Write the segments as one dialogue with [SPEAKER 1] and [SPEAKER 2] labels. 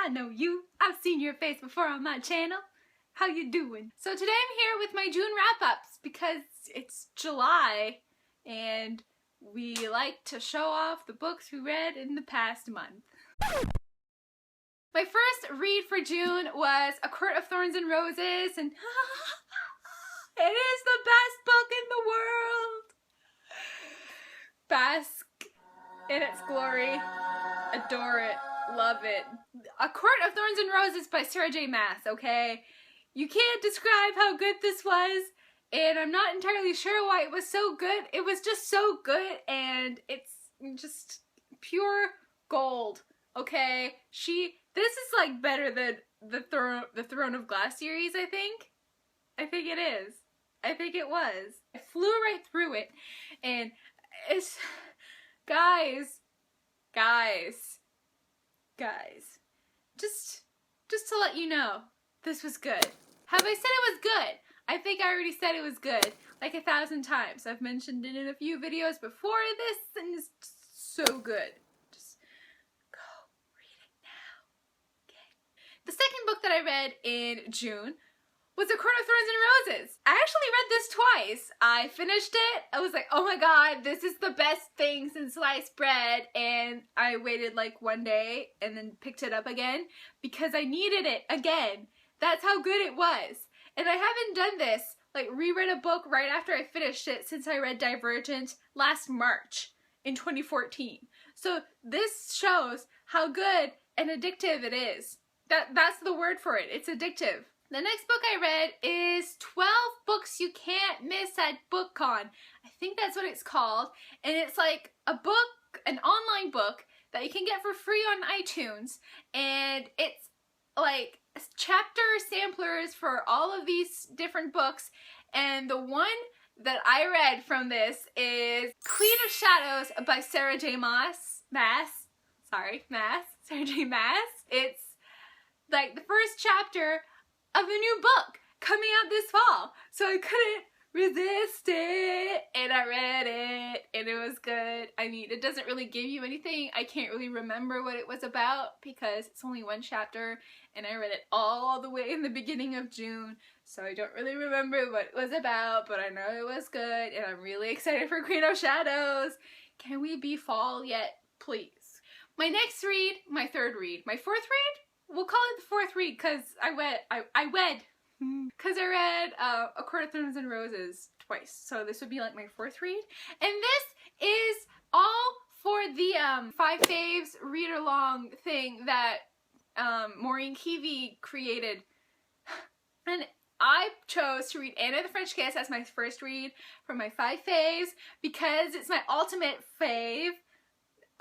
[SPEAKER 1] I know you. I've seen your face before on my channel. How you doing? So today I'm here with my June wrap-ups because it's July and we like to show off the books we read in the past month. My first read for June was A Court of Thorns and Roses, and it is the best book in the world! Bask in its glory. Adore it. Love it. A Court of Thorns and Roses by Sarah J. Maas, okay? You can't describe how good this was, and I'm not entirely sure why it was so good. It was just so good, and it's just pure gold, okay? This is like better than the Throne of Glass series, I think. I think it is. I think it was. I flew right through it, and it's... Guys, just to let you know, this was good. Have I said it was good? I think I already said it was good, like 1,000 times. I've mentioned it in a few videos before this, and it's so good. Just go read it now, okay? The second book that I read in June was A Court of Thorns and Roses. I actually read this twice. I finished it. I was like, oh my god, this is the best thing since sliced bread. And I waited like one day and then picked it up again because I needed it again. That's how good it was. And I haven't done this, like reread a book right after I finished it since I read Divergent last March in 2014. So this shows how good and addictive it is. That's the word for it. It's addictive. The next book I read is 12 Books You Can't Miss at BookCon. I think that's what it's called. And it's like a book, an online book that you can get for free on iTunes. And it's like chapter samplers for all of these different books. And the one that I read from this is Queen of Shadows by Sarah J. Maas. Sarah J. Maas. It's like the first chapter of a new book coming out this fall, so I couldn't resist it, and I read it, and it was good. I mean, it doesn't really give you anything. I can't really remember what it was about because it's only one chapter, and I read it all the way in the beginning of June, so I don't really remember what it was about, but I know it was good, and I'm really excited for Queen of Shadows. Can we be fall yet, please? My next read, my third read, my fourth read? We'll call it the fourth read because I read A Court of Thorns and Roses twice. So this would be like my fourth read. And this is all for the Five Faves read-along thing that Maureen Keevy created. And I chose to read Anna the French Kiss as my first read for my Five Faves because it's my ultimate fave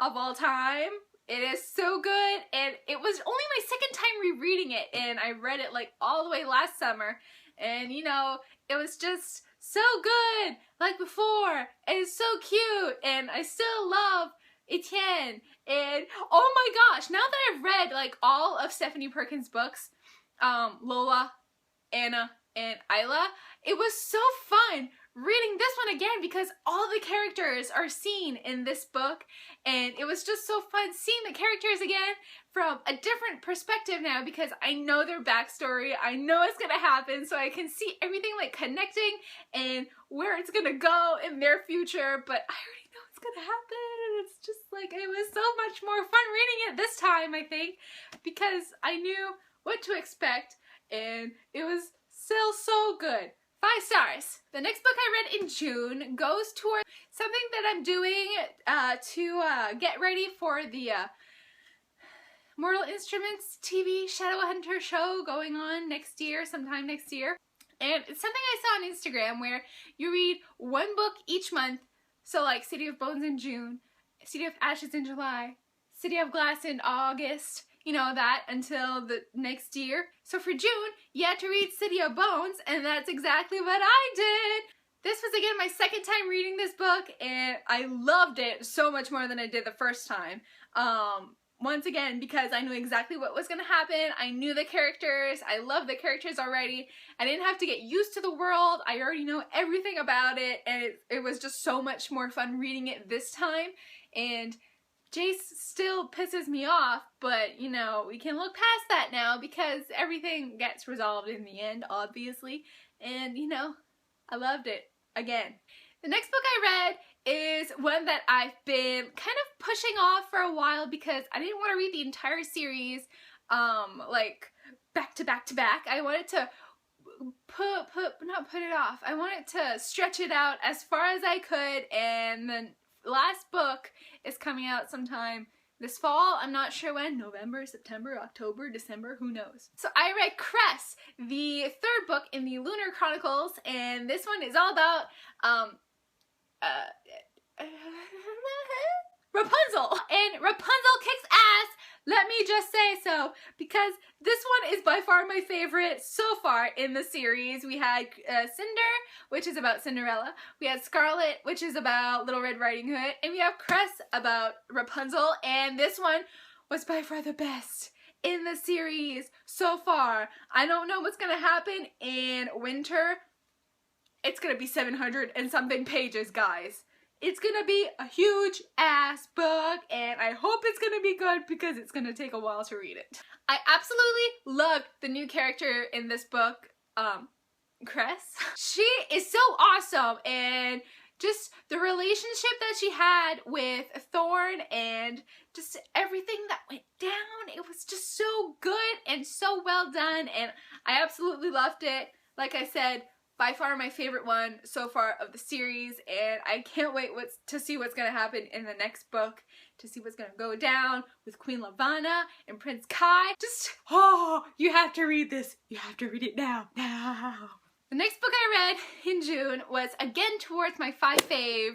[SPEAKER 1] of all time. It is so good, and it was only my second time rereading it, and I read it like all the way last summer, and you know, it was just so good, like before, and it's so cute, and I still love Etienne, and oh my gosh, now that I've read like all of Stephanie Perkins' books, Lola, Anna, and Isla, it was so fun reading this one again because all the characters are seen in this book, and it was just so fun seeing the characters again from a different perspective now because I know their backstory, I know it's gonna happen, so I can see everything like connecting and where it's gonna go in their future, but I already know it's gonna happen, and it's just like, it was so much more fun reading it this time, I think, because I knew what to expect, and it was still so good. 5 stars. The next book I read in June goes toward something that I'm doing to get ready for the Mortal Instruments TV Shadowhunter show going on next year, sometime next year. And it's something I saw on Instagram where you read one book each month. So like City of Bones in June, City of Ashes in July, City of Glass in August, you know, that until the next year. So for June, you had to read City of Bones, and that's exactly what I did. This was again my second time reading this book, and I loved it so much more than I did the first time. Once again, because I knew exactly what was going to happen. I knew the characters. I love the characters already. I didn't have to get used to the world. I already know everything about it, and it was just so much more fun reading it this time. And Jace still pisses me off, but, you know, we can look past that now because everything gets resolved in the end, obviously. And, you know, I loved it. Again. The next book I read is one that I've been kind of pushing off for a while because I didn't want to read the entire series, like, back to back to back. I wanted to not put it off. I wanted to stretch it out as far as I could, and the last book is coming out sometime this fall. I'm not sure when. November, September, October, December, who knows. So I read Kress, the third book in the Lunar Chronicles, and this one is all about Rapunzel. And Rapunzel kicks ass, let me just say so, because this one is by far my favorite so far in the series. We had Cinder, which is about Cinderella. We had Scarlet, which is about Little Red Riding Hood. And we have Kress about Rapunzel. And this one was by far the best in the series so far. I don't know what's going to happen in winter. It's going to be 700 and something pages, guys. It's gonna be a huge ass book, and I hope it's gonna be good because it's gonna take a while to read it. I absolutely loved the new character in this book, Kress. She is so awesome, and just the relationship that she had with Thorn and just everything that went down, it was just so good and so well done, and I absolutely loved it. Like I said, by far my favorite one so far of the series, and I can't wait to see what's going to happen in the next book, to see what's going to go down with Queen Lavanna and Prince Kai. Just, oh, you have to read this. You have to read it now. The next book I read in June was again towards my 5 fave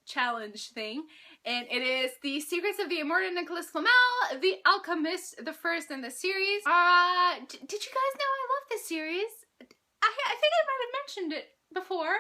[SPEAKER 1] challenge thing, and it is The Secrets of the Immortal Nicholas Flamel, The Alchemist, the first in the series. Did you guys know I love this series? I think I might have mentioned it before.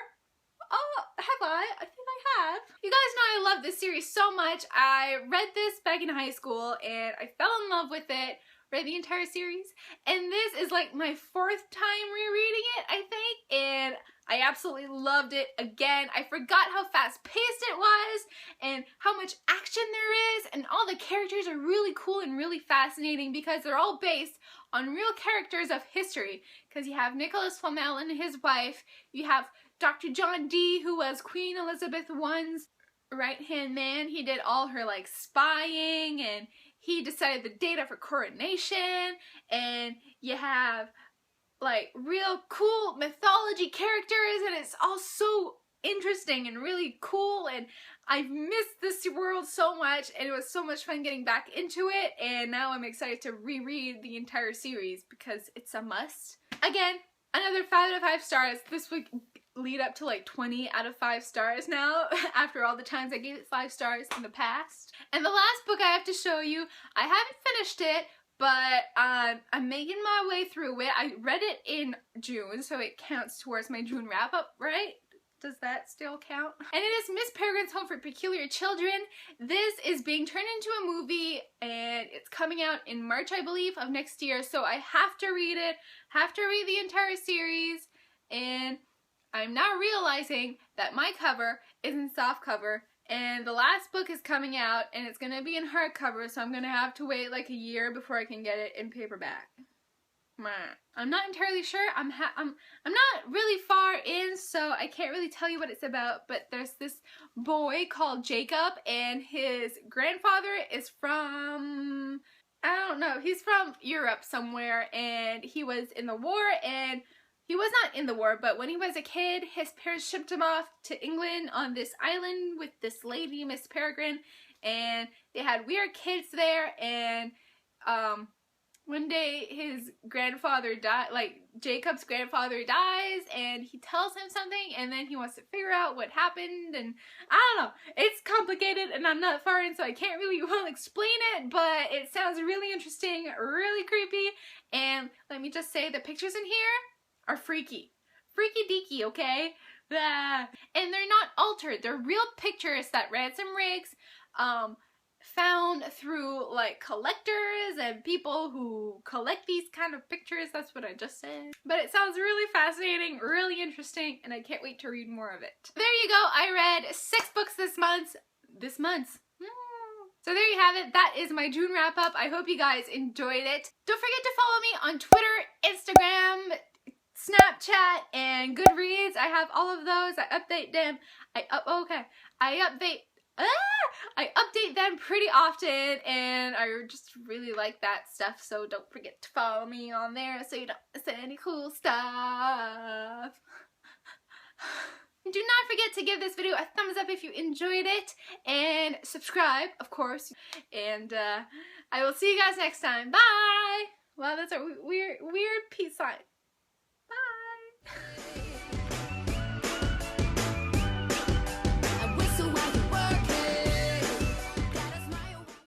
[SPEAKER 1] Oh, have I? I think I have. You guys know I love this series so much. I read this back in high school and I fell in love with it. Read the entire series. And this is like my 4th time rereading it, I think. And I absolutely loved it again. I forgot how fast-paced it was and how much action there is. And all the characters are really cool and really fascinating because they're all based on real characters of history. Because you have Nicholas Flamel and his wife. You have Dr. John Dee, who was Queen Elizabeth I's right-hand man. He did all her like spying, and he decided the date of her coronation. And you have like real cool mythology characters, and it's all so interesting and really cool, and I've missed this world so much, and it was so much fun getting back into it, and now I'm excited to reread the entire series because it's a must. Again, another 5 out of 5 stars. This would lead up to like 20 out of 5 stars now after all the times I gave it 5 stars in the past. And the last book I have to show you, I haven't finished it, but I'm making my way through it. I read it in June, so it counts towards my June wrap-up, right? Does that still count? And it is Miss Peregrine's Home for Peculiar Children. This is being turned into a movie, and it's coming out in March, I believe, of next year, so I have to read it, have to read the entire series, and I'm now realizing that my cover isn't softcover, and the last book is coming out, and it's gonna be in hardcover, so I'm gonna have to wait like a year before I can get it in paperback. I'm not entirely sure. I'm not really far in, so I can't really tell you what it's about, but there's this boy called Jacob, and his grandfather is from, I don't know, he's from Europe somewhere, and he was in the war, and he was not in the war, but when he was a kid, his parents shipped him off to England on this island with this lady, Miss Peregrine, and they had weird kids there, and one day his grandfather died, like Jacob's grandfather dies, and he tells him something, and then he wants to figure out what happened, and I don't know, it's complicated, and I'm not far in, so I can't really well explain it, but it sounds really interesting, really creepy, and let me just say, the pictures in here are freaky. Freaky deaky, okay? Blah. And they're not altered, they're real pictures that Ransom Riggs, found through like collectors and people who collect these kind of pictures. That's what I just said. But it sounds really fascinating, really interesting, and I can't wait to read more of it. There you go. I read 6 books this month. So there you have it. That is my June wrap up. I hope you guys enjoyed it. Don't forget to follow me on Twitter, Instagram, Snapchat, and Goodreads. I have all of those. I update them. I update them pretty often, and I just really like that stuff, so don't forget to follow me on there so you don't miss any cool stuff. Do not forget to give this video a thumbs up if you enjoyed it, and subscribe, of course, and I will see you guys next time. Bye! Wow, that's a weird peace sign. Bye!